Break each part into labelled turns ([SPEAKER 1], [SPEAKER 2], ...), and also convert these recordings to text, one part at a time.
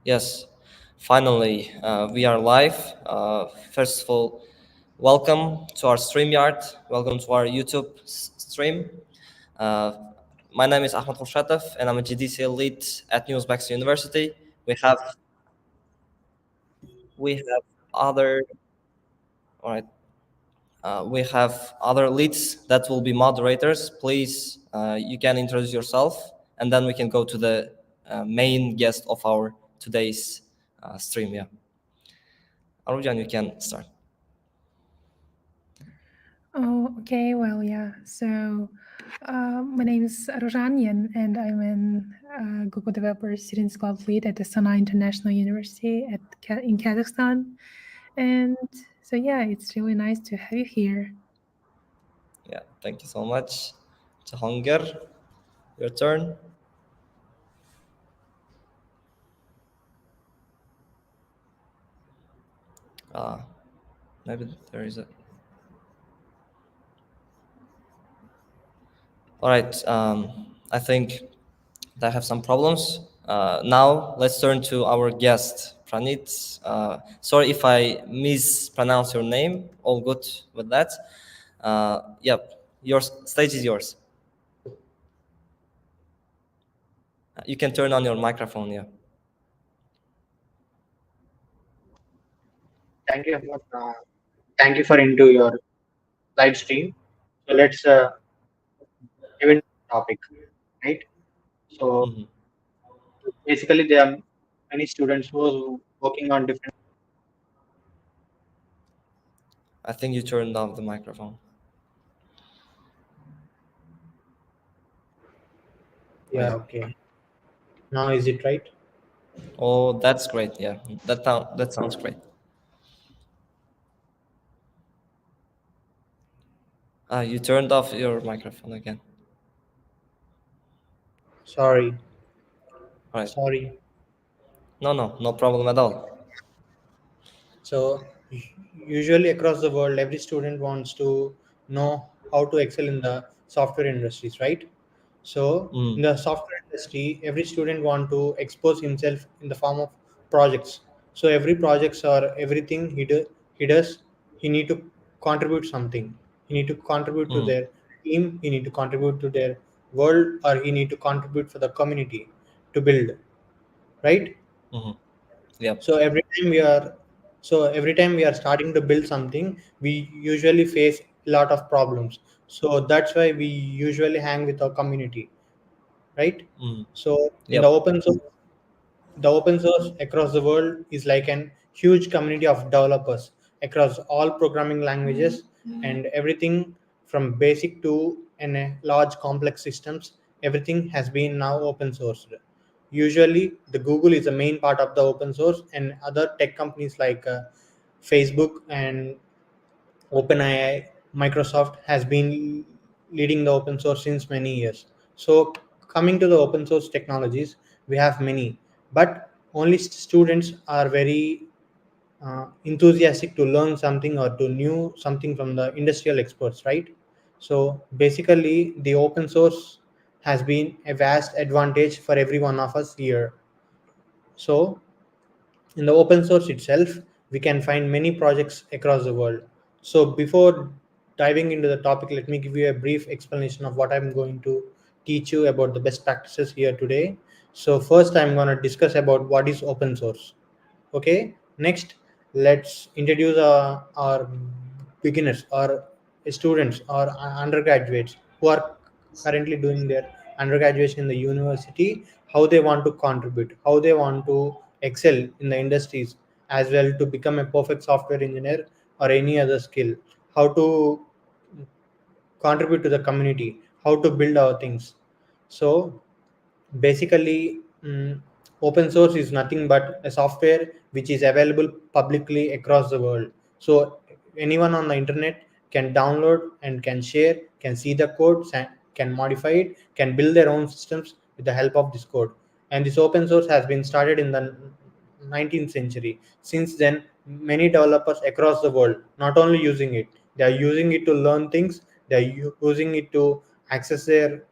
[SPEAKER 1] Yes, finally, we are live. First of all, welcome to our StreamYard. Welcome to our YouTube stream. My name is Akhmad Hurshetov, and I'm a GDSC Lead at Uzbekistan University. We have other, all right. We have other leads that will be moderators. Please, you can introduce yourself, and then we can go to the main guest of our today's stream. Yeah, Aruzhan, you can start.
[SPEAKER 2] Oh, okay. Well, yeah. So my name is Aruzhan and I'm an Google Developer Students Club Lead at Astana International University in Kazakhstan. And so, yeah, it's really nice to have you here.
[SPEAKER 1] Yeah, thank you so much. Jahongir, your turn. Maybe there is a... All right, I think I have some problems. Now let's turn to our guest, Pranith. Sorry if I mispronounce your name. All good with that. Yep, your stage is yours. You can turn on your microphone. Yeah.
[SPEAKER 3] Thank you, Ahmad. Thank you for into your live stream. So let's give into the topic, right? So
[SPEAKER 1] Mhm.
[SPEAKER 3] basically, there are many students who are working on different.
[SPEAKER 1] I think you turned off the microphone.
[SPEAKER 3] Yeah. Okay. Now is it right?
[SPEAKER 1] Oh, that's great. Yeah, that sounds great. You turned off your microphone again.
[SPEAKER 3] Sorry.
[SPEAKER 1] All right.
[SPEAKER 3] Sorry.
[SPEAKER 1] No problem at all.
[SPEAKER 3] So usually across the world, every student wants to know how to excel in the software industries, right? So in the software industry, every student want to expose himself in the form of projects. So every projects or everything he does, he need to contribute something. He need to contribute to their team. He need to contribute to their world, or he need to contribute for the community to build, right?
[SPEAKER 1] Mm-hmm. Yep.
[SPEAKER 3] So every time we are starting to build something, we usually face a lot of problems. So that's why we usually hang with our community, right? So in
[SPEAKER 1] Yep.
[SPEAKER 3] the open source across the world is like an huge community of developers across all programming languages and everything from basic to large complex systems. Everything has been now open sourced. Usually the Google is the main part of the open source, and other tech companies like Facebook and OpenAI, Microsoft has been leading the open source since many years. So coming to the open source technologies, we have many, but only students are very enthusiastic to learn something or to know something from the industrial experts, right? So basically, the open source has been a vast advantage for every one of us here. So in the open source itself, we can find many projects across the world. So before diving into the topic, let me give you a brief explanation of what I'm going to teach you about the best practices here today. So first, I'm going to discuss about what is open source. Okay, next, let's introduce our beginners or students or undergraduates who are currently doing their undergraduation in the university, how they want to contribute, how they want to excel in the industries as well to become a perfect software engineer or any other skill, how to contribute to the community, how to build our things. So basically, open source is nothing but a software which is available publicly across the world. So anyone on the internet can download and can share, can see the code, can modify it, can build their own systems with the help of this code. And this open source has been started in the 19th century. Since then, many developers across the world not only using it, they are using it to learn things, they are using it to access their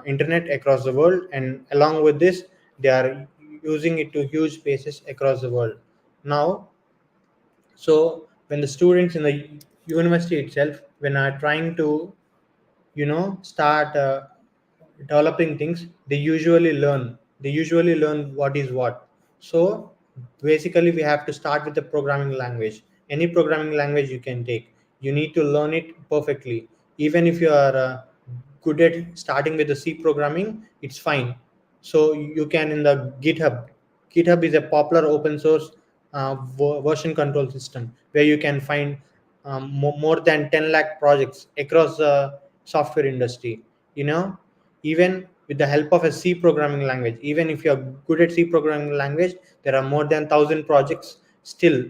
[SPEAKER 3] internet across the world, and along with this, they are using it to huge spaces across the world. Now, so when the students in the university itself, when are trying to start developing things, they usually learn what is what. So basically we have to start with the programming language. Any programming language you can take, you need to learn it perfectly. Even if you are good at starting with the C programming, it's fine. So you can in the GitHub is a popular open source version control system where you can find more than 10 lakh projects across the software industry. you know Even with the help of a C programming language, even if you're good at C programming language, there are more than 1,000 projects still.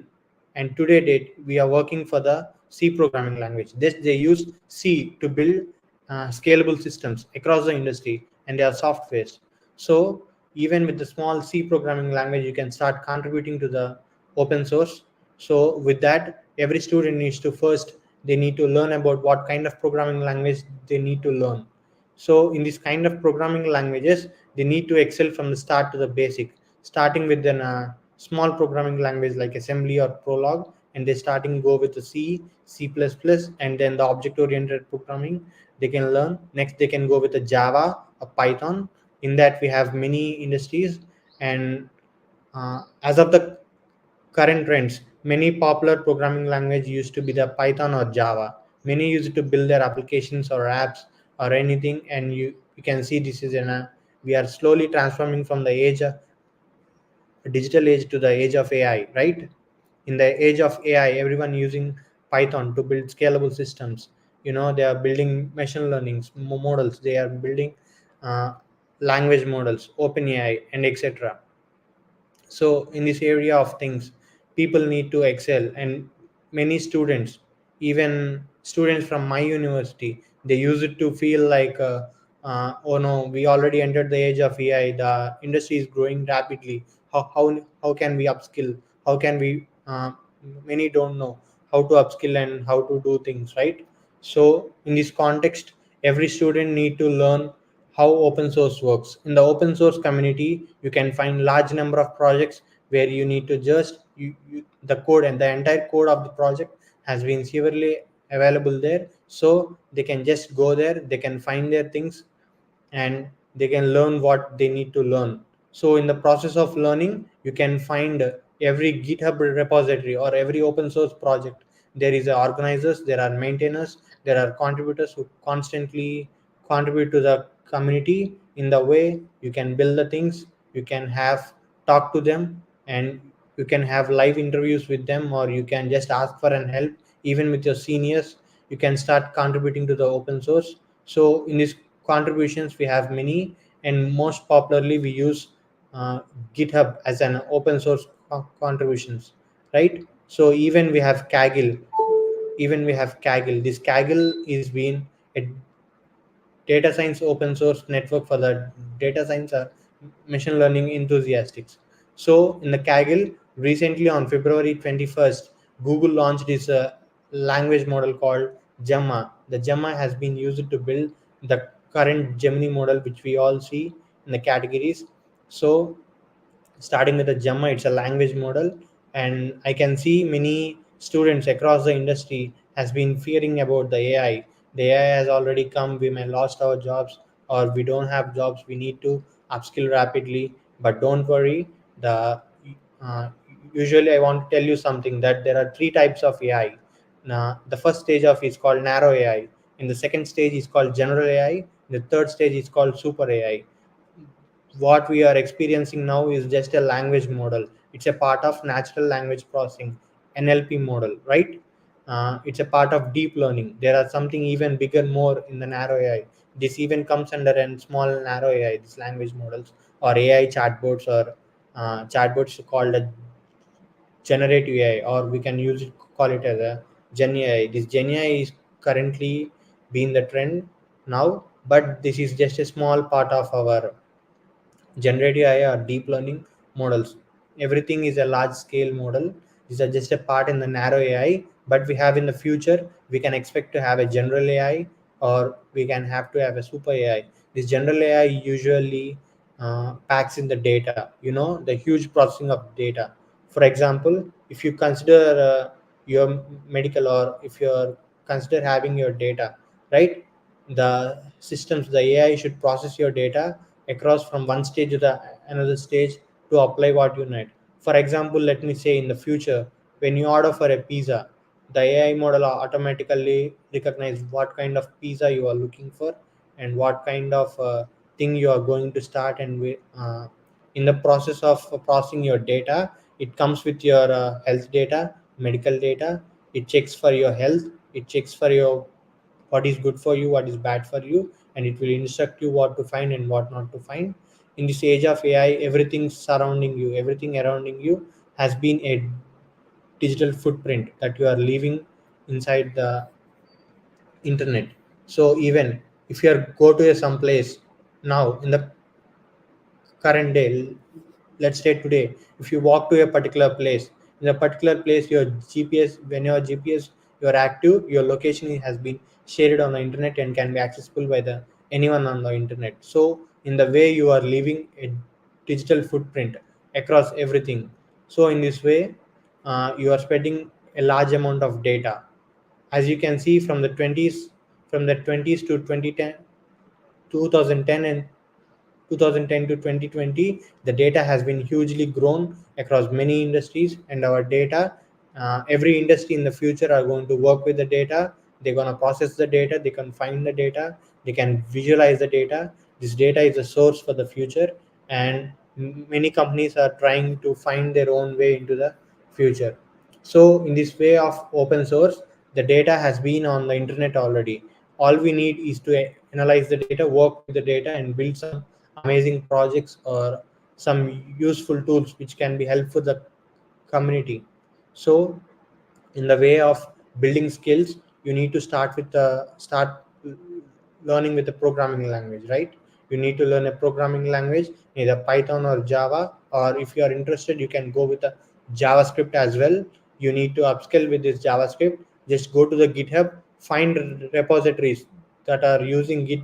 [SPEAKER 3] And today date we are working for the C programming language. They use C to build scalable systems across the industry, and they are softwares. So even with the small C programming language, you can start contributing to the open source. So with that, every student needs to first, they need to learn about what kind of programming language they need to learn. So in this kind of programming languages, they need to excel from the start to the basic, starting with a small programming language like assembly or Prolog, and they starting go with the C, C++, and then the object oriented programming they can learn. Next they can go with the Java or Python. In that we have many industries. And as of the current trends, many popular programming language used to be the Python or Java. Many use it to build their applications or apps or anything. And you can see this is we are slowly transforming from the digital age to the age of AI, right? In the age of AI, everyone using Python to build scalable systems. They are building machine learning models. They are building uh, language models, OpenAI, and etc. So in this area of things, people need to excel. And many students, even students from my university, they use it to feel like oh no, we already entered the age of AI, the industry is growing rapidly. How can we upskill? How can we Many don't know how to upskill and how to do things, right? So in this context, every student need to learn how open source works. In the open source community, you can find large number of projects where you need to just the code, and the entire code of the project has been severely available there. So they can just go there, they can find their things, and they can learn what they need to learn. So in the process of learning, you can find every GitHub repository or every open source project. There is organizers, there are maintainers, there are contributors who constantly contribute to the community. In the way you can build the things, you can have talk to them, and you can have live interviews with them, or you can just ask for an help even with your seniors. You can start contributing to the open source. So in these contributions we have many, and most popularly we use uh, GitHub as an open source contributions, right? So even we have Kaggle. This Kaggle is been a data science open source network for the data science or machine learning enthusiasts. So in the Kaggle, recently on February 21st, Google launched this language model called Gemma. The Gemma has been used to build the current Gemini model, which we all see in the categories. So starting with the Gemma, it's a language model, and I can see many students across the industry has been fearing about the AI. The AI has already come, we may lost our jobs, or we don't have jobs, we need to upskill rapidly. But don't worry, the uh, usually I want to tell you something, that there are three types of AI. Now, the first stage of is called narrow AI. In the second stage is called general AI. The third stage is called super AI. What we are experiencing now is just a language model. It's a part of natural language processing, NLP model, right? It's a part of deep learning. There are something even bigger more in the narrow AI. This even comes under a small narrow AI, these language models, or AI chatbots, or chatbots called a generative AI, or we can use it, call it as a Gen AI. This Gen AI is currently being the trend now, but this is just a small part of our generative AI or deep learning models. Everything is a large scale model. These are just a part in the narrow AI, but we have in the future, we can expect to have a general AI, or we can have to have a super AI. This general AI usually packs in the data, the huge processing of data. For example, if you consider your medical, or if you're consider having your data, right? The systems, the AI should process your data across from one stage to the another stage to apply what you need. For example, let me say in the future, when you order for a pizza, the AI model automatically recognize what kind of pizza you are looking for and what kind of thing you are going to start. And in the process of processing your data, it comes with your health data, medical data. It checks for your health, it checks for your what is good for you, what is bad for you, and it will instruct you what to find and what not to find. In this age of AI, everything surrounding you, everything around you has been a digital footprint that you are leaving inside the internet. So even if you are go to some place now in the current day, let's say today, if you walk to a particular place, in a particular place, your GPS, when your GPS you're active, your location has been shared on the internet and can be accessible by the anyone on the internet. So in the way you are leaving a digital footprint across everything. So in this way, you are spreading a large amount of data. As you can see from the 20s, from the 20s to 2010, 2010 and 2010 to 2020, the data has been hugely grown across many industries. And our data, every industry in the future are going to work with the data. They're going to process the data, they can find the data, they can visualize the data. This data is a source for the future, and many companies are trying to find their own way into the future. So in this way of open source, the data has been on the internet already. All we need is to analyze the data, work with the data, and build some amazing projects or some useful tools which can be helpful to the community. So in the way of building skills, you need to start learning with the programming language, right? You need to learn a programming language, either Python or Java, or if you are interested, you can go with the JavaScript as well. You need to upskill with this JavaScript. Just go to the GitHub, find repositories that are using Git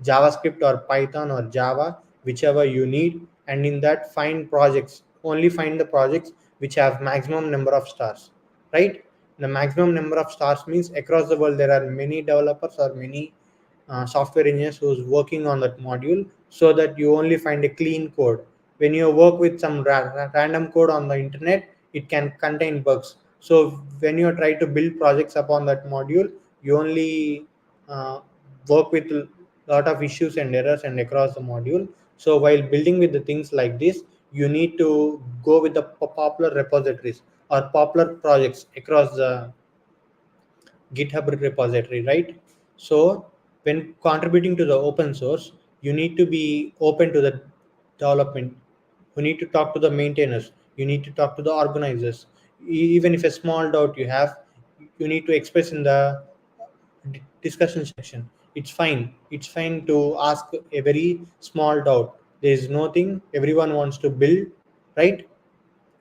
[SPEAKER 3] JavaScript or Python or Java, whichever you need, and in that find projects. Only find the projects which have maximum number of stars, right? The maximum number of stars means across the world there are many developers or many software engineers who's working on that module, so that you only find a clean code. When you work with some random code on the internet, it can contain bugs. So when you try to build projects upon that module, you only uh, work with lot of issues and errors and across the module. So while building with the things like this, you need to go with the popular repositories or popular projects across the GitHub repository, right? So when contributing to the open source, you need to be open to the development. You need to talk to the maintainers. You need to talk to the organizers. Even if a small doubt you have, you need to express in the discussion section. It's fine. It's fine to ask a very small doubt. There is nothing. Everyone wants to build, right?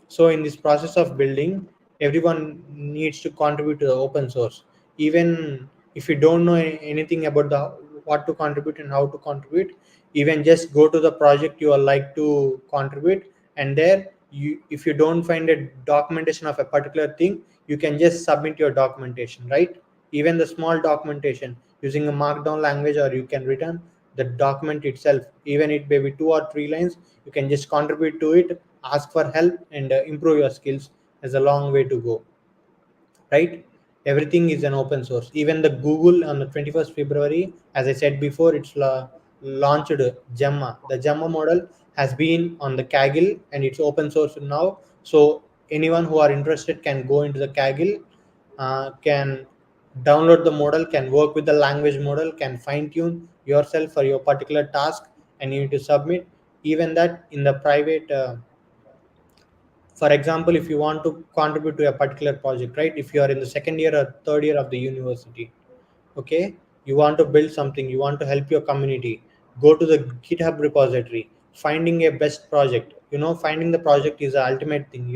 [SPEAKER 3] So in this process of building, everyone needs to contribute to the open source. Even if you don't know anything about the what to contribute and how to contribute, even just go to the project you are like to contribute, and there you, if you don't find a documentation of a particular thing, you can just submit your documentation, right? Even the small documentation using a markdown language, or you can return the document itself, even it may be 2 or 3 lines. You can just contribute to it, ask for help, and improve your skills. There's a long way to go, right? Everything is an open source. Even the Google on the 21st February, as I said before, it's launched Gemma. The Gemma model has been on the Kaggle and it's open source now. So anyone who are interested can go into the Kaggle, can download the model, can work with the language model, can fine tune yourself for your particular task, and you need to submit. Even that in the private. For example, if you want to contribute to a particular project, right? If you are in the second year or third year of the university, okay, you want to build something, you want to help your community, go to the GitHub repository, finding a best project. Finding the project is the ultimate thing.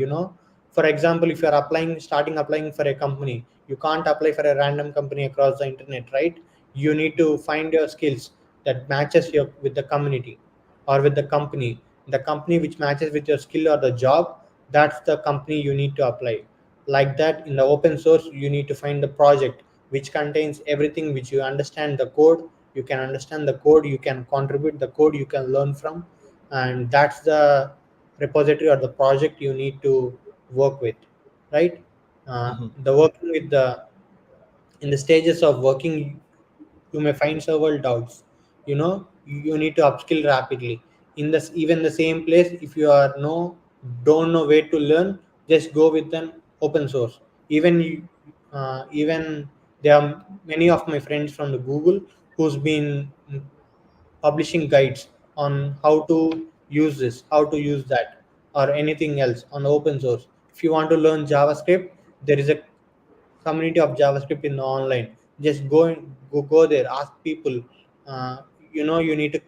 [SPEAKER 3] For example, if you are starting applying for a company, you can't apply for a random company across the internet, right? You need to find your skills that matches your with the community. or with the company which matches with your skill or the job, that's the company you need to apply. Like that, in the open source, you need to find the project which contains everything, which you understand the code, you can understand the code, you can contribute the code, you can learn from, and that's the repository or the project you need to work with, right?
[SPEAKER 1] Mhm.
[SPEAKER 3] The working with the in the stages of working, you may find several doubts. You need to upskill rapidly. In this, even the same place, if you are no don't know where to learn, just go with an open source. Even there are many of my friends from the Google who's been publishing guides on how to use this, how to use that, or anything else on open source. If you want to learn JavaScript, there is a community of JavaScript in the online. Just go there, ask people. You need to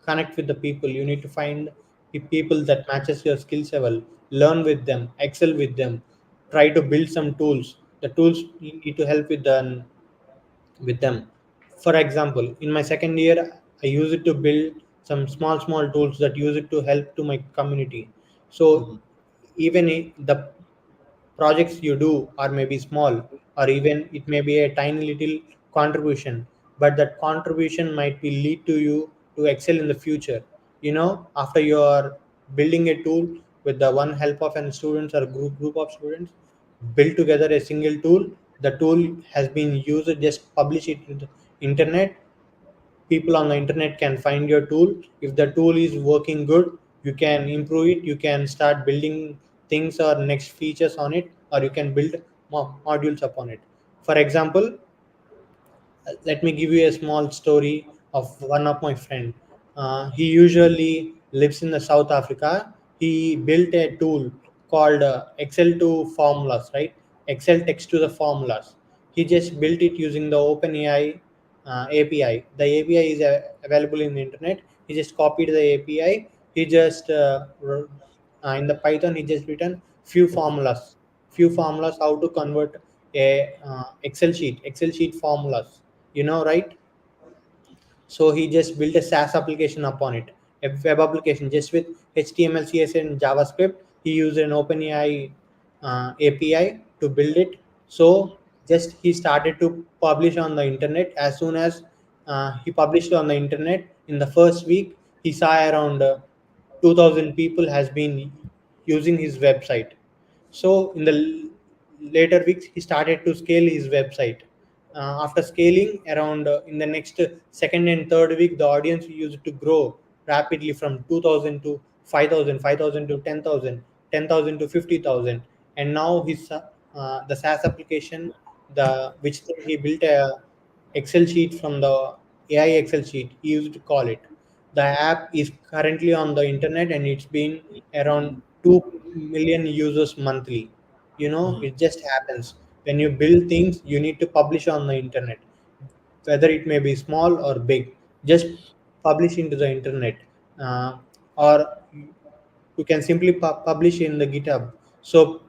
[SPEAKER 3] connect with the people. You need to find the people that matches your skills level. Learn with them, excel with them. Try to build some tools. The tools you need to help with them. For example, in my second year, I use it to build some small tools that use it to help to my community. So
[SPEAKER 1] Mhm.
[SPEAKER 3] even the projects you do are maybe small, or even it may be a tiny little contribution, but that contribution might be lead to you to excel in the future. After you are building a tool with the one help of an students or group of students, build together a single tool. The tool has been used, just publish it to the internet. People on the internet can find your tool. If the tool is working good, you can improve it, you can start building things or next features on it, or you can build modules upon it. For example, let me give you a small story of one of my friend. He usually lives in the South Africa. He built a tool called Excel to formulas, right? Excel text to the formulas. He just built it using the OpenAI API. The API is available in the internet. He just copied the API. He just in the Python, he just written few formulas how to convert a Excel sheet formulas, right? So he just built a SaaS application upon it, a web application just with HTML, CSS, and JavaScript. He used an OpenAI API to build it. So just he started to publish on the internet. As soon as he published on the internet, in the first week, he saw around 2,000 people has been using his website. So in the later weeks, he started to scale his website. After scaling around in the next second and third week, the audience used to grow rapidly from 2,000 to 5,000, 5,000 to 10,000, 10,000 to 50,000. And now his the SaaS application, the which he built a Excel sheet from the AI Excel sheet, he used to call it. The app is currently on the internet and it's been around 2 million users monthly.
[SPEAKER 1] Mhm.
[SPEAKER 3] It just happens. When you build things, you need to publish on the internet, whether it may be small or big. Just publish into the internet, uh, or you can simply publish in the GitHub. So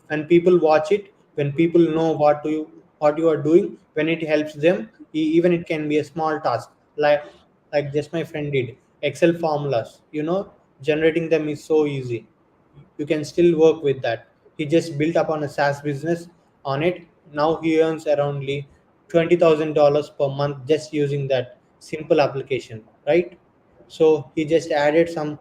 [SPEAKER 3] when people watch it, when people know what you are doing, when it helps them, even it can be a small task, like just my friend did Excel formulas. Generating them is so easy. You can still work with that. He just built upon a SaaS business on it. Now he earns around $20,000 per month just using that simple application, right? So he just added some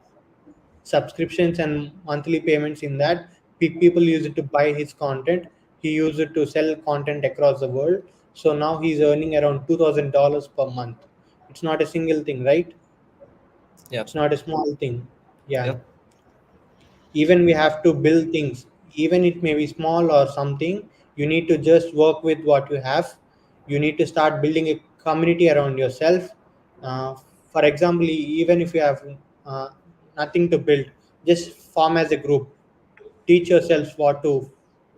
[SPEAKER 3] subscriptions and monthly payments in that. People use it to buy his content. He used it to sell content across the world. So now he's earning around $2,000 per month. It's not a single thing, right? It's
[SPEAKER 1] Yep.
[SPEAKER 3] not a small thing. Yeah.
[SPEAKER 1] Yep.
[SPEAKER 3] Even we have to build things, even it may be small or something. You need to just work with what you have. You need to start building a community around yourself. uh, for example, even if you have uh, nothing to build, just form as a group. Teach yourself what to.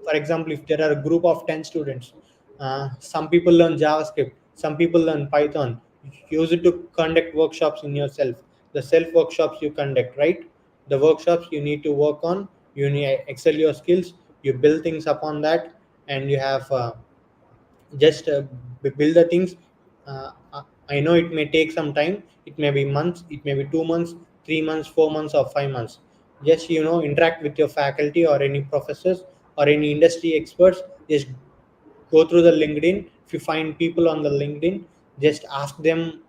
[SPEAKER 3] For example, if there are a group of 10 students, some people learn JavaScript, some people learn Python. Use it to conduct workshops in yourself. The self workshops you conduct, right? The workshops you need to work on. You need to excel your skills. You build things upon that, and you have just build the things. uh, uh, I know it may take some time, it may be months, it may be 2 months, 3 months, 4 months, or 5 months. Just interact with your faculty or any professors or any industry experts. Just go through the LinkedIn. If you find people on the LinkedIn, just ask them.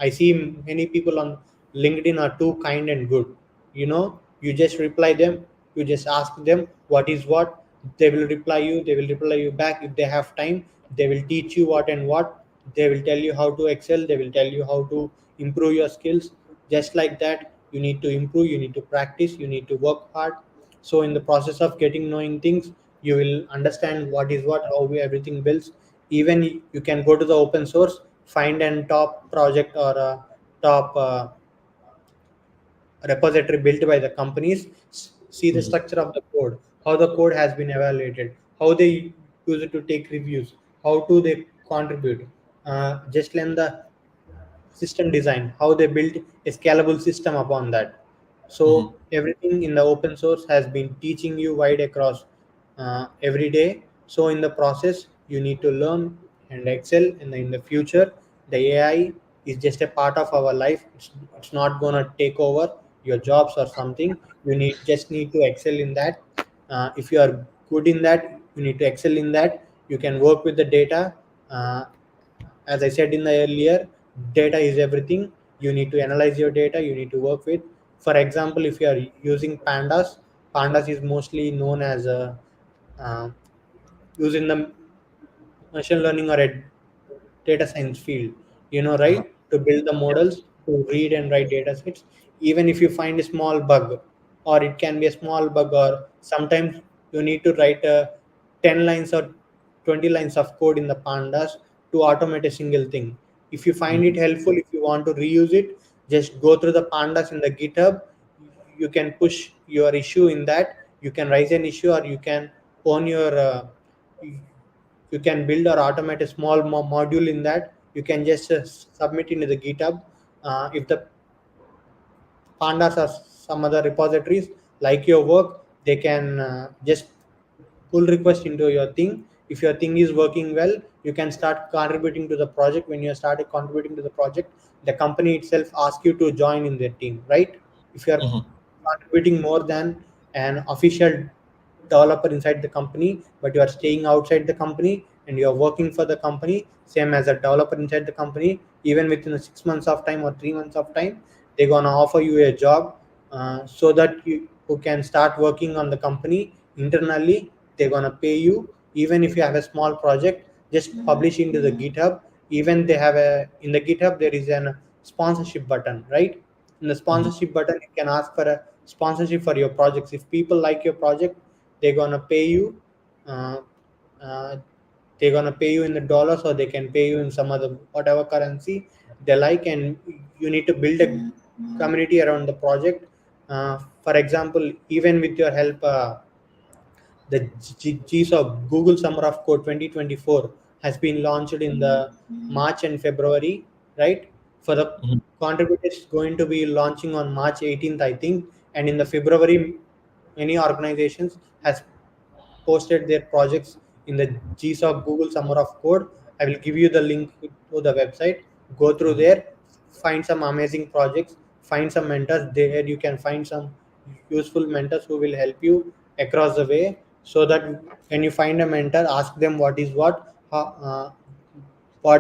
[SPEAKER 3] I see many people on LinkedIn are too kind and good. You just reply them. You just ask them what is what. They will reply you. They will reply you back if they have time. They will teach you what and what. They will tell you how to excel. They will tell you how to improve your skills. Just like that, you need to improve. You need to practice. You need to work hard. So in the process of getting knowing things, you will understand what is what, how everything builds. Even you can go to the open source, find a top project or a top repository built by the companies, see the structure of the code, how the code has been evaluated, how they use it to take reviews, how do they contribute, just learn the system design, how they built a scalable system upon that. So everything in the open source has been teaching you wide across every day. So in the process, you need to learn and excel. And in the future, the AI is just a part of our life. It's not gonna take over your jobs or something. You just need to excel in that. If you are good in that, you need to excel in that. You can work with the data. As I said in the earlier, data is everything. You need to analyze your data. You need to work with. For example, if you are using pandas is mostly known as uh, using the machine learning or a data science field, right? To build the models, to read and write data sets. Even if you find a small bug, or it can be a small bug, or sometimes you need to write 10 lines or 20 lines of code in the pandas to automate a single thing. If you find it helpful, if you want to reuse it, just go through the pandas in the GitHub. You can push your issue in that. You can raise an issue, or you can own your you can build or automate a small module in that. You can just submit into the GitHub. If the pandas or some other repositories like your work, they can just pull request into your thing. If your thing is working well, you can start contributing to the project. When you started contributing to the project, the company itself asks you to join in their team, right? If you are contributing more than an official developer inside the company, but you are staying outside the company and you are working for the company same as a developer inside the company, even within the 6 months of time or 3 months of time, they're gonna offer you a job, so that you can start working on the company internally. They're gonna pay you. Even if you have a small project, just publish into the GitHub. Even they have a in the GitHub there is an sponsorship button, right? In the sponsorship button, you can ask for a sponsorship for your projects. If people like your project, they're gonna pay you. Uh, uh, they're gonna pay you in the dollars, or they can pay you in some other whatever currency they like, and you need to build a community around the project. For example, even with your help, the GS of Google Summer of Code 2024 has been launched in the March and February, right? For the contributors, going to be launching on March 18th, I think, and in the February, many organizations has posted their projects in the GSOC Google Summer of Code. I will give you the link to the website. Go through there, find some amazing projects, find some mentors. There you can find some useful mentors who will help you across the way. So that when you find a mentor, ask them what is what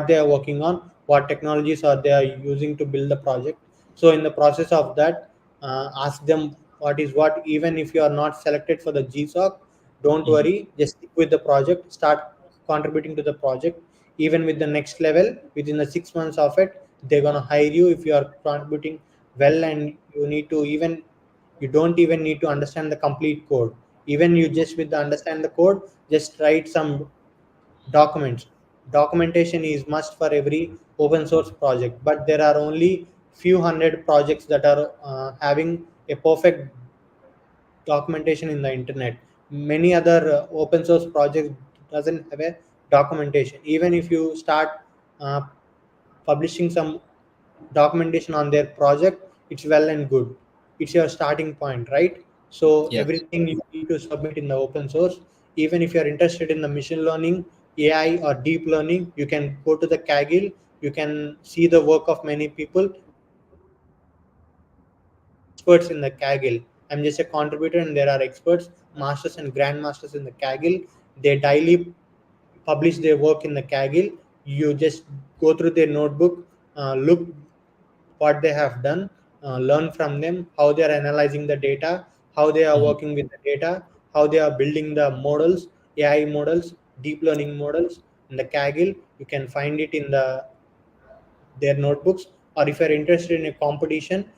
[SPEAKER 3] they are working on, what technologies are they are using to build the project. So in the process of that, ask them what is what. Even if you are not selected for the GSOC, don't worry, just stick with the project, start contributing to the project. Even with the next level, within the 6 months of it, they're gonna hire you if you are contributing well. And you don't even need to understand the complete code. Even you just with the understand the code, just write some documents. Documentation is must for every open source project, but there are only few hundred projects that are having a perfect documentation in the internet. Many other open source projects doesn't have a documentation. Even if you start uh, publishing some documentation on their project, it's well and good. It's your starting point, right? So
[SPEAKER 1] Yes.
[SPEAKER 3] everything you need to submit in the open source. Even if you're interested in the machine learning, AI, or deep learning, you can go to the Kaggle. You can see the work of many people. experts in the Kaggle. I'm just a contributor, and there are experts, masters and grandmasters in the Kaggle. They daily publish their work in the Kaggle. You just go through their notebook, look what they have done, learn from them, how they are analyzing the data, how they are working with the data, how they are building the models, AI models, deep learning models in the Kaggle. You can find it in their notebooks. Or if you're interested in a competition,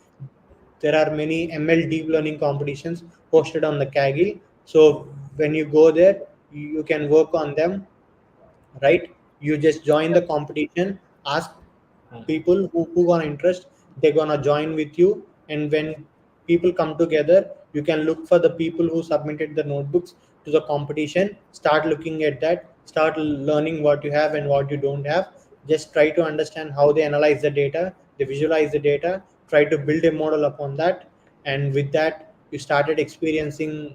[SPEAKER 3] there are many ML deep learning competitions posted on the Kaggle. So when you go there, you can work on them, right? You just join the competition, ask people who gonna interest, they're gonna join with you. And when people come together, you can look for the people who submitted the notebooks to the competition, start looking at that, start learning what you have and what you don't have. Just try to understand how they analyze the data, they visualize the data, try to build a model upon that, and with that you started experiencing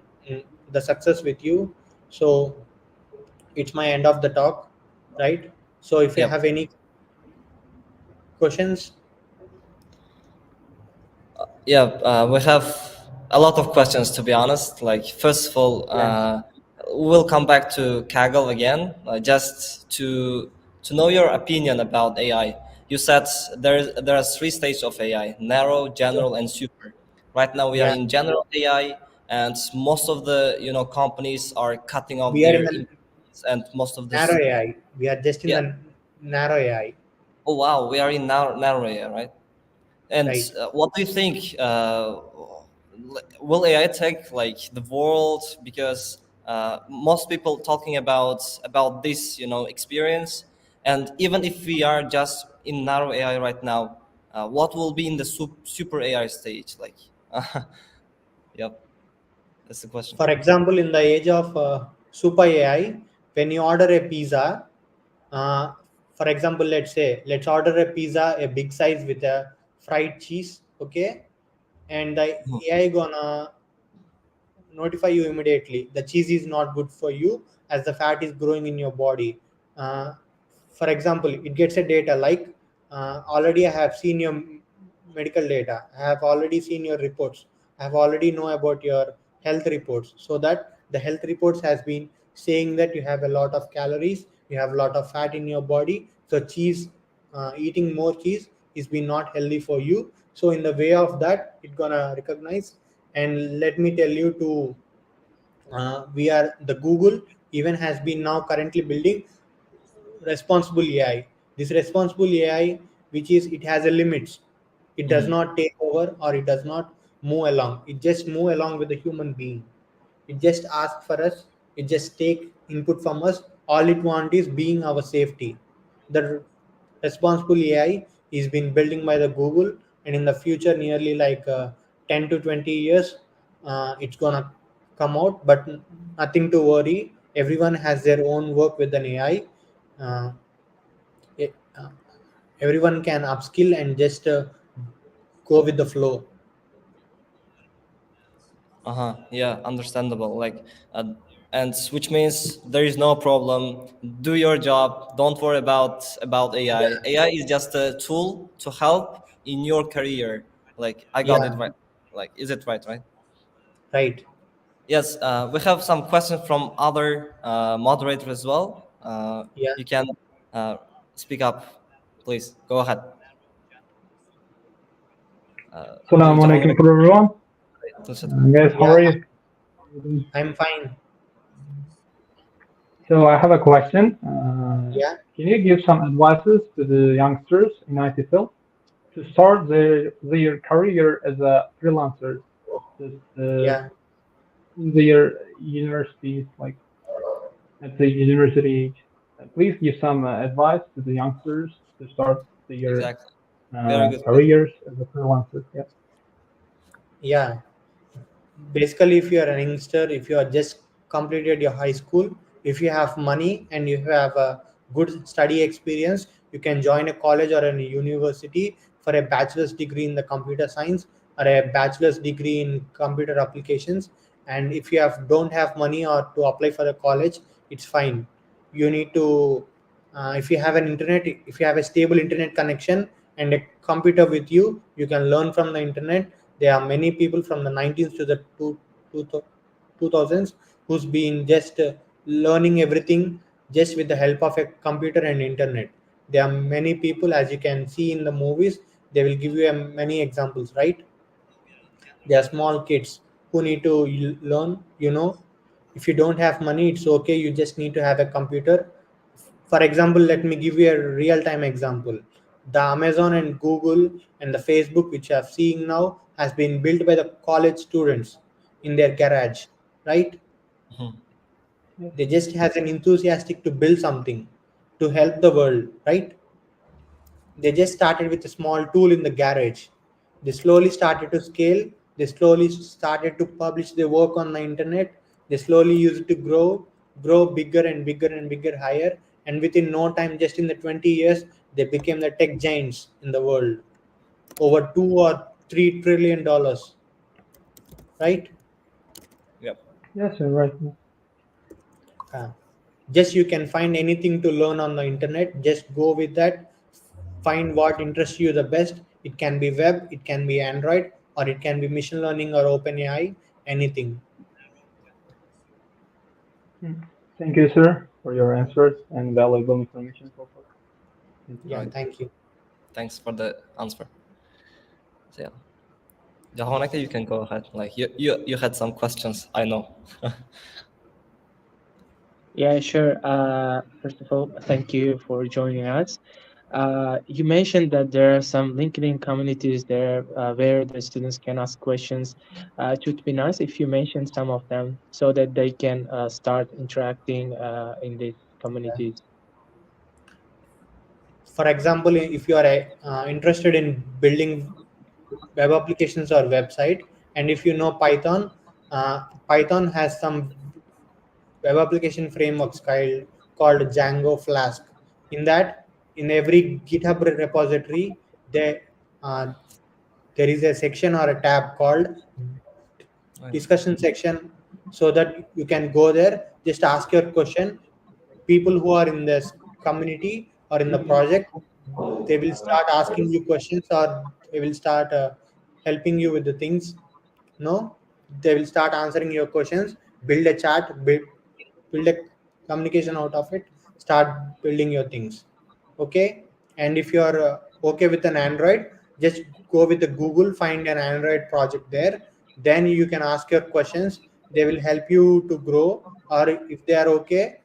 [SPEAKER 3] the success with you. So it's my end of the talk, right? So if you
[SPEAKER 1] Yep.
[SPEAKER 3] have any questions.
[SPEAKER 1] Yeah, we have a lot of questions, to be honest. Like, first of all, we'll come back to Kaggle again, just to know your opinion about AI. You said there are three stages of AI: narrow, general, and super. Right now, we are
[SPEAKER 3] Yeah,
[SPEAKER 1] in general AI, and most of the companies are cutting off
[SPEAKER 3] we are in
[SPEAKER 1] their
[SPEAKER 3] the
[SPEAKER 1] employees, and most of
[SPEAKER 3] narrow
[SPEAKER 1] this.
[SPEAKER 3] AI. We are just in
[SPEAKER 1] Yeah.
[SPEAKER 3] the narrow AI,
[SPEAKER 1] Oh wow, we are in narrow AI, right? And
[SPEAKER 3] right?
[SPEAKER 1] what do you think? Will AI take like the world? Because most people talking about this, experience. And even if we are just in narrow AI right now, what will be in the super AI stage? Like, yep, that's the question.
[SPEAKER 3] For example, in the age of super AI, when you order a pizza, uh, for example, let's order a pizza, a big size with a fried cheese, okay? And the
[SPEAKER 1] Mhm.
[SPEAKER 3] AI gonna notify you immediately the cheese is not good for you as the fat is growing in your body. uh, for example, it gets a data like, already I have seen your medical data, I have already seen your reports, I have already know about your health reports, so that the health reports has been saying that you have a lot of calories, you have a lot of fat in your body, so cheese, eating more cheese is been not healthy for you. So in the way of that, it gonna recognize. And let me tell you to, we are the Google even has been now currently building responsible AI. This responsible AI, which is it has a limits, it does
[SPEAKER 1] Mhm.
[SPEAKER 3] not take over or it does not move along, it just move along with the human being. It just asks for us, it just take input from us, all it want is being our safety. The responsible AI is been building by the Google, and in the future nearly like 10 to 20 years, it's gonna come out. But nothing to worry, everyone has their own work with an AI. uh, it, Everyone can upskill and just go with the flow.
[SPEAKER 1] Uh-huh. Yeah, understandable. Like, and which means there is no problem. Do your job. Don't worry about AI.
[SPEAKER 3] Yeah,
[SPEAKER 1] AI is just a tool to help in your career. Like, I got it
[SPEAKER 3] yeah,
[SPEAKER 1] right. Like, is it right? Right?
[SPEAKER 3] right.
[SPEAKER 1] Yes. We have some questions from other moderators as well.
[SPEAKER 3] Yeah,
[SPEAKER 1] You can uh, speak up, please. Go ahead.
[SPEAKER 4] Assalamu
[SPEAKER 1] Jahongir,
[SPEAKER 4] alaikum for everyone.
[SPEAKER 1] Dilshodbek.
[SPEAKER 4] Guys, how
[SPEAKER 3] yeah,
[SPEAKER 4] are you?
[SPEAKER 3] I'm fine.
[SPEAKER 4] So I have a question.
[SPEAKER 3] Yeah,
[SPEAKER 4] Can you give some advices to the youngsters in IT field to start their career as a freelancer, just
[SPEAKER 3] yeah.
[SPEAKER 4] their universities, like at the university age? Please give some advice to the youngsters to start their
[SPEAKER 1] Exactly. Very good question.
[SPEAKER 4] careers as a freelancer. Yeah.
[SPEAKER 3] Yeah, basically if you are an youngster, if you are just completed your high school, if you have money and you have a good study experience, you can join a college or a university for a bachelor's degree in the computer science or a bachelor's degree in computer applications. And if you don't have money or to apply for the college, it's fine. You need to, if you have an internet, if you have a stable internet connection and a computer with you, you can learn from the internet. There are many people from the 19th to the 2000s who's been just learning everything just with the help of a computer and internet. There are many people, as you can see in the movies, they will give you many examples, right? They are small kids who need to learn. If you don't have money, it's okay, you just need to have a computer. For example, let me give you a real time example. The Amazon and Google and the Facebook which you are seeing now has been built by the college students in their garage, right?
[SPEAKER 1] Mhm.
[SPEAKER 3] They just has an enthusiastic to build something to help the world, right? They just started with a small tool in the garage. They slowly started to scale. They slowly started to publish their work on the internet. They slowly used it to grow bigger and bigger and bigger, higher. And within no time, just in the 20 years, they became the tech giants in the world. Over $2 or $3 trillion, right?
[SPEAKER 1] Yep.
[SPEAKER 4] Yes, you're right.
[SPEAKER 3] Uh, just you can find anything to learn on the internet. Just go with that. Find what interests you the best. It can be web, it can be Android, or it can be machine learning or OpenAI, anything.
[SPEAKER 4] Thank you, sir, for your answers and valuable information so far. Thank you.
[SPEAKER 3] Yeah,
[SPEAKER 1] Right.
[SPEAKER 3] thank you.
[SPEAKER 1] Thanks for the answer. So, yeah. Jahon, you can go ahead. Like you had some questions, I know.
[SPEAKER 5] Yeah, sure. First of all, thank you for joining us. You mentioned that there are some LinkedIn communities there where the students can ask questions. It would be nice if you mention some of them so that they can start interacting in these communities.
[SPEAKER 3] For example, if you are interested in building web applications or website, and if you know Python, Python has some web application frameworks called Django Flask. In that, in every GitHub repository, there uh, there is a section or a tab called discussion section, so that you can go there, just ask your question. People who are in this community or in the project, they will start asking you questions, or they will start helping you with the things. No, they will start answering your questions. Build a chat, build a communication out of it. Start building your things. Okay. And if you are okay with an Android, just go with the Google, find an Android project there. Then you can ask your questions. They will help you to grow. Or if they are okay,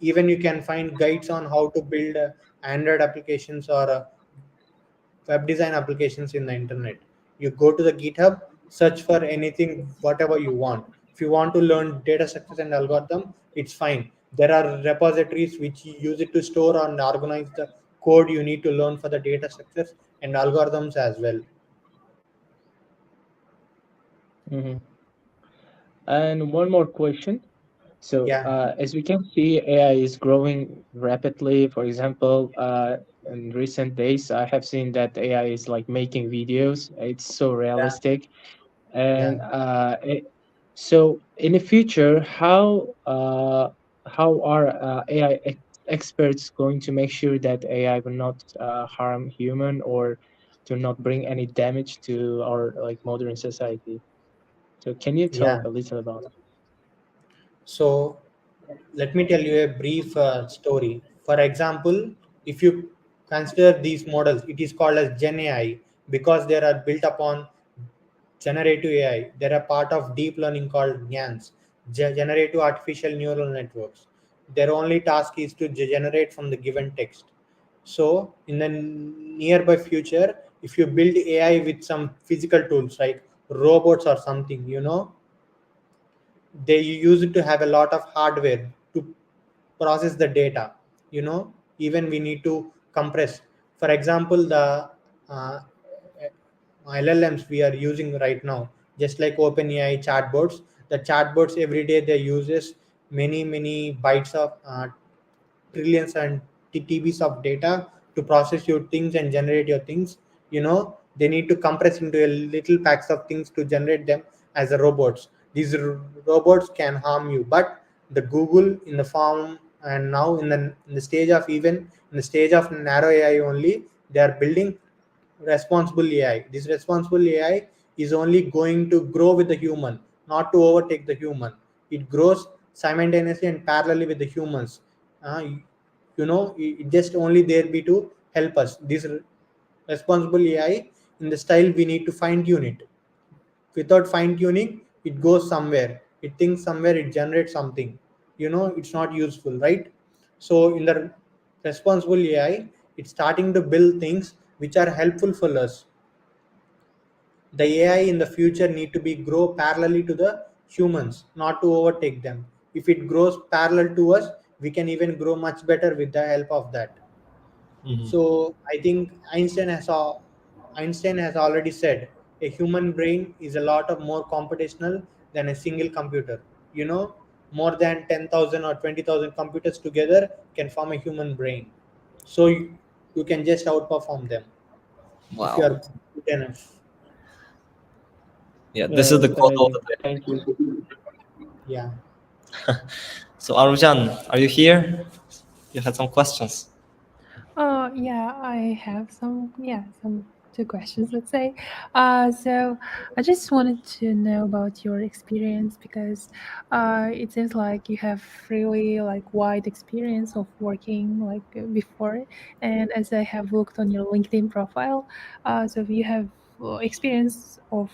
[SPEAKER 3] even you can find guides on how to build Android applications or web design applications in the internet. You go to the GitHub, search for anything whatever you want. If you want to learn data structures and algorithm, it's fine. There are repositories which you use it to store and organize the code you need to learn for the data structures and algorithms as well.
[SPEAKER 5] Mhm. And one more question. So,
[SPEAKER 3] Yeah,
[SPEAKER 5] as we can see, AI is growing rapidly. For example, in recent days, I have seen that AI is like making videos. It's so
[SPEAKER 3] yeah,
[SPEAKER 5] realistic.
[SPEAKER 3] yeah.
[SPEAKER 5] And so, in the future, how are AI experts going to make sure that AI will not harm human or to not bring any damage to our like modern society? So, can you
[SPEAKER 3] Yeah.
[SPEAKER 5] talk a little about it?
[SPEAKER 3] So let me tell you a brief story. For example, if you consider these models, it is called as Gen AI because they are built upon generative AI. They're a part of deep learning called GANs, generative artificial neural networks. Their only task is to generate from the given text. So in the nearby future, if you build AI with some physical tools like robots or something, they use it to have a lot of hardware to process the data. Even we need to compress. For example, the uh, LLMs we are using right now, just like OpenAI chatbots. The chatbots every day they uses many bytes of trillions and TBs of data to process your things and generate your things. They need to compress into a little packs of things to generate them as a robots. These robots can harm you, but the Google in the form and now in the stage of even in the stage of narrow AI only, they are building responsible AI. This responsible AI is only going to grow with the human, not to overtake the human. It grows simultaneously and parallelly with the humans. It just only there be to help us. This responsible AI, in the style, we need to fine tune it. Without fine tuning, it goes somewhere. It thinks somewhere. It generates something. It's not useful, right? So in the responsible AI, it's starting to build things which are helpful for us. The AI in the future need to be grow parallelly to the humans, not to overtake them. If it grows parallel to us, we can even grow much better with the help of that. So I think Einstein has already said a human brain is a lot of more computational than a single computer. More than 10,000 or 20,000 computers together can form a human brain. So you can just outperform them if you
[SPEAKER 1] Wow.
[SPEAKER 3] are good enough.
[SPEAKER 1] Yeah, this is the
[SPEAKER 5] It's
[SPEAKER 1] quote of
[SPEAKER 5] amazing.
[SPEAKER 1] the day.
[SPEAKER 5] Thank you.
[SPEAKER 3] Yeah.
[SPEAKER 1] So Aruzhan, are you here? You had some questions.
[SPEAKER 2] Oh, yeah, I have some two questions, let's say. So I just wanted to know about your experience because it seems like you have really like wide experience of working like before. And as I have looked on your LinkedIn profile, so you have experience of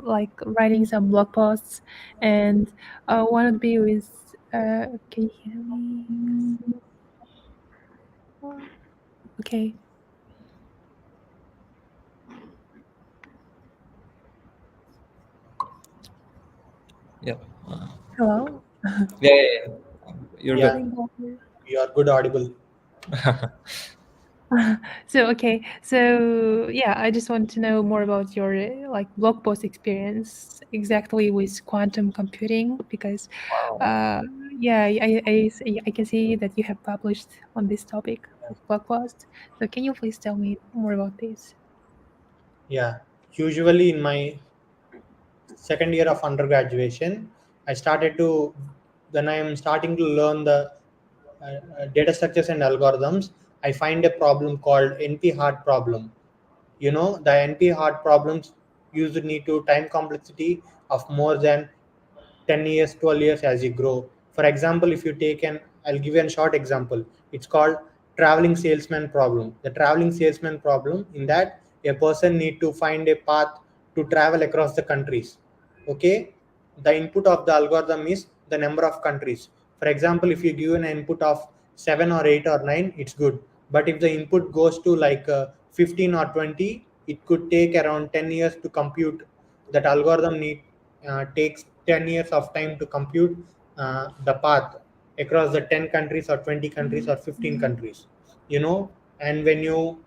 [SPEAKER 2] like writing some blog posts, and one would be with, can you hear me? Okay.
[SPEAKER 1] Yeah.
[SPEAKER 2] Hello.
[SPEAKER 1] Yeah. You're
[SPEAKER 3] Yeah.
[SPEAKER 1] good.
[SPEAKER 3] You are good audible.
[SPEAKER 2] So okay, so yeah, I just want to know more about your like blog post experience exactly with quantum computing because yeah, I can see that you have published on this topic like blog post. So can you please tell me more about this?
[SPEAKER 3] Yeah. Usually in my second year of undergraduation, I started to, when I am starting to learn the data structures and algorithms, I find a problem called NP-hard problem. The NP-hard problems used need to time complexity of more than 10 years, 12 years as you grow. For example, if you take I'll give you a short example. It's called traveling salesman problem. The traveling salesman problem, in that a person need to find a path to travel across the countries. Okay. The input of the algorithm is the number of countries. For example, if you give an input of 7 or 8 or 9, it's good. But if the input goes to like 15 or 20, it could take around 10 years to compute. That algorithm takes 10 years of time to compute the path across the 10 countries or 20 countries or 15 countries. And when you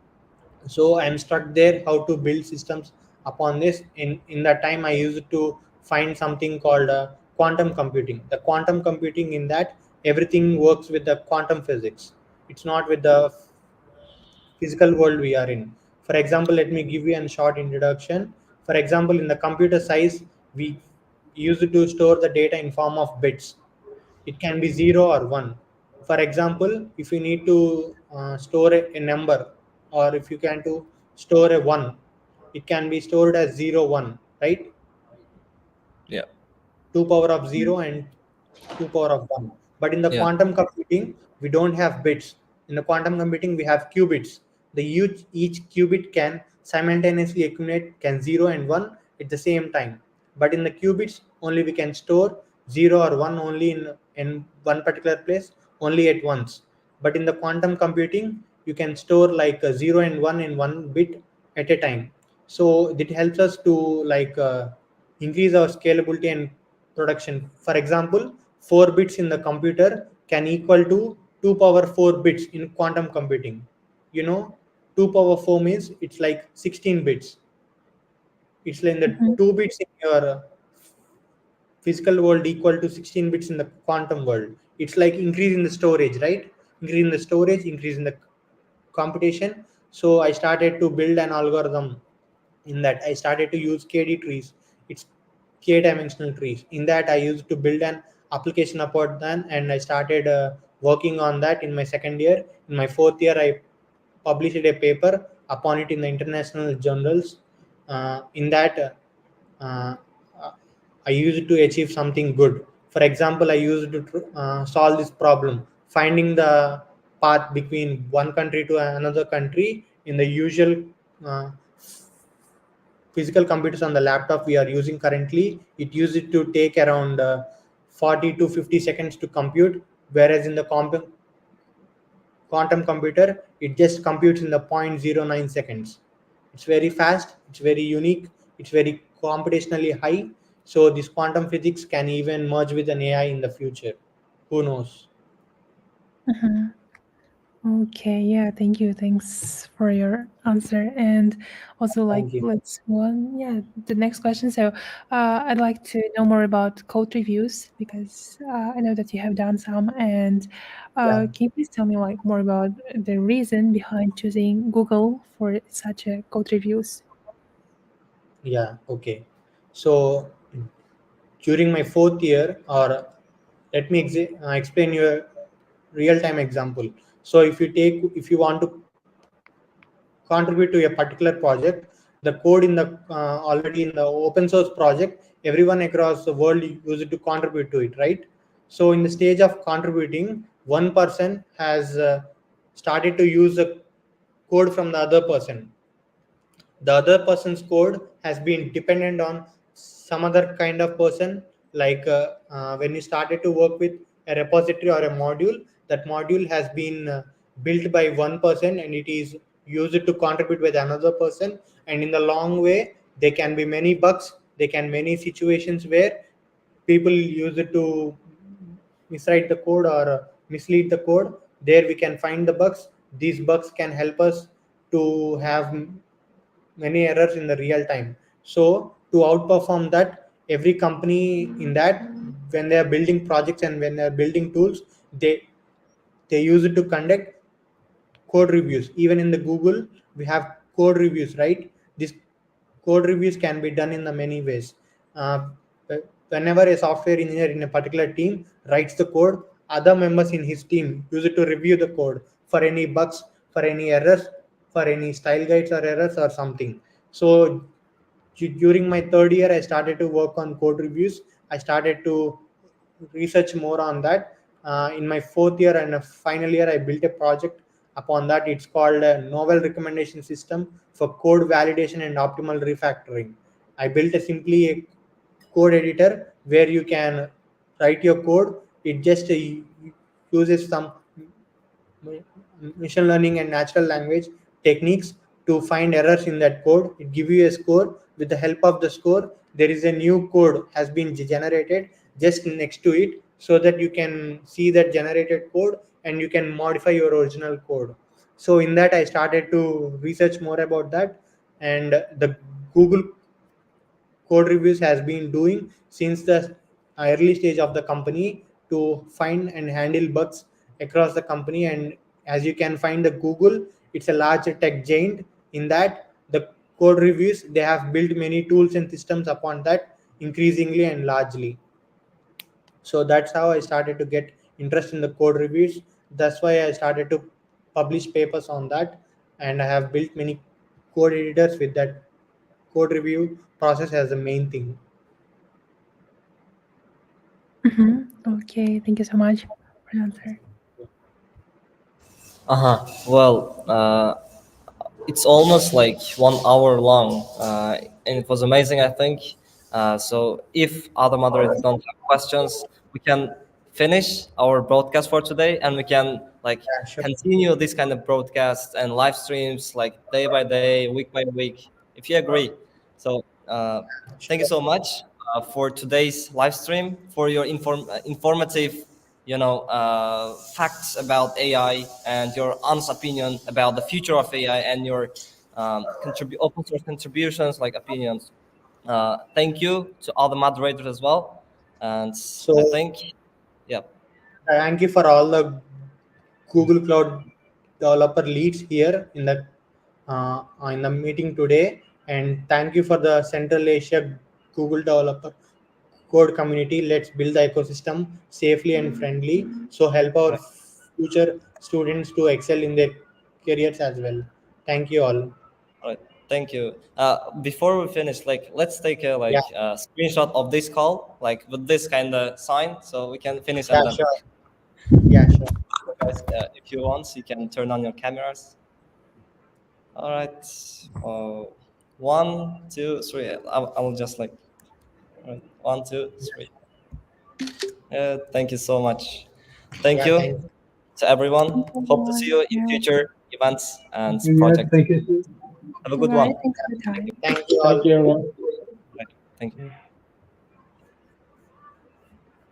[SPEAKER 3] so I'm stuck there how to build systems upon this. In that time, I used to find something called quantum computing. The quantum computing, in that everything works with the quantum physics. It's not with the physical world we are in. For example, let me give you a short introduction. For example, in the computer size, we use it to store the data in form of bits. It can be 0 or 1. For example, if you need to store a number, or if you can to store a 1, it can be stored as 0 1, right?
[SPEAKER 1] Yeah.
[SPEAKER 3] 2 power of 0 and 2 power of 1. But in the
[SPEAKER 1] Yeah.
[SPEAKER 3] quantum computing, we don't have bits. In the quantum computing, we have qubits. Each qubit can simultaneously accumulate, can 0 and 1 at the same time. But in the qubits, only we can store 0 or 1 only in one particular place, only at once. But in the quantum computing, you can store like 0 and 1 in one bit at a time. So it helps us to like increase our scalability and production. For example, 4 bits in the computer can equal to 2 power 4 bits in quantum computing. You know, 2 power 4 means it's like 16 bits. It's like the
[SPEAKER 2] Mhm.
[SPEAKER 3] 2 bits in your physical world equal to 16 bits in the quantum world. It's like increasing the storage, right? Increasing the storage, increasing the computation. So I started to build an algorithm. In that, I started to use KD trees. It's k-dimensional trees. In that, I used to build an application upon that, and I started working on that in my second year. In my fourth year, I published a paper upon it in the international journals. In that, uh, I used to achieve something good. For example, I used to solve this problem, finding the path between one country to another country in the usual uh, physical computers on the laptop we are using currently. It used to take around 40 to 50 seconds to compute, whereas in the quantum computer, it just computes in the 0.09 seconds. It's very fast, it's very unique, it's very computationally high. So this quantum physics can even merge with an AI in the future. Who knows?
[SPEAKER 2] Mhm. Okay, yeah, thank you. Thanks for your answer. And also, like,
[SPEAKER 3] Thank you.
[SPEAKER 2] let's move on. Yeah, the next question. So, I'd like to know more about code reviews because I know that you have done some. And
[SPEAKER 3] Yeah.
[SPEAKER 2] can you please tell me like more about the reason behind choosing Google for such a code reviews?
[SPEAKER 3] Yeah. Okay. So during my fourth year, or let me explain you a real-time example. So if you want to contribute to a particular project, the code in the already in the open source project, everyone across the world use it to contribute to it, right? So in the stage of contributing, one person has started to use the code from the other person. The other person's code has been dependent on some other kind of person, like when you started to work with a repository or a module, that module has been built by one person and it is used to contribute with another person, and in the long way there can be many bugs, there can many situations where people use it to miswrite the code or mislead the code. There we can find the bugs. These bugs can help us to have many errors in the real time. So to outperform that, every company in that, when they are building projects and when they are building tools, they use it to conduct code reviews. Even in the Google, we have code reviews, right? These code reviews can be done in the many ways. Uh, Whenever a software engineer in a particular team writes the code, other members in his team use it to review the code for any bugs, for any errors, for any style guides or errors or something. So during my third year, I started to work on code reviews. I started to research more on that. In my fourth year and final year, I built a project upon that. It's called a novel recommendation system for code validation and optimal refactoring. I built a simply a code editor where you can write your code. It just uses some machine learning and natural language techniques to find errors in that code. It gives you a score. With the help of the score, there is a new code has been generated just next to it, so that you can see that generated code and you can modify your original code. So in that, I started to research more about that, and the Google code reviews has been doing since the early stage of the company to find and handle bugs across the company. And as you can find the Google, it's a large tech giant. In that, the code reviews, they have built many tools and systems upon that increasingly and largely. So that's how I started to get interest in the code reviews. That's why I started to publish papers on that, and I have built many code editors with that code review process as the main thing.
[SPEAKER 2] Okay, thank you so much for the answer.
[SPEAKER 1] Well, it's almost like 1 hour long, and it was amazing, I think. So if other moderators don't have questions, we can finish our broadcast for today, and we can like
[SPEAKER 3] Yeah, sure.
[SPEAKER 1] continue this kind of broadcasts and live streams like day by day, week by week, if you agree. So thank you
[SPEAKER 3] Sure.
[SPEAKER 1] so much for today's live stream, for your informative facts about AI and your honest opinion about the future of AI and your open source contributions, like opinions. Thank you to all the moderators as well. And I
[SPEAKER 3] So
[SPEAKER 1] think, yeah,
[SPEAKER 3] thank you for all the Google Cloud developer leads here in the meeting today, and thank you for the Central Asia Google developer code community. Let's build the ecosystem safely and friendly, so help our
[SPEAKER 1] right,
[SPEAKER 3] future students to excel in their careers as well. Thank you all.
[SPEAKER 1] right. Thank you. Before we finish, let's take a screenshot of this call, with this kind of sign, so we can finish.
[SPEAKER 3] Yeah,
[SPEAKER 1] And then,
[SPEAKER 3] sure. Yeah, sure.
[SPEAKER 1] guys, if you want, you can turn on your cameras. All right. 1, 2, 3. I will just all right. 1, 2, 3. Thank you so much. Thank you to everyone. Hope to see you in future events and projects.
[SPEAKER 4] Thank you.
[SPEAKER 1] Have a good
[SPEAKER 2] All right,
[SPEAKER 1] one.
[SPEAKER 2] thanks for the time.
[SPEAKER 3] Thank you all.
[SPEAKER 5] Thank you, everyone.
[SPEAKER 1] Thank you.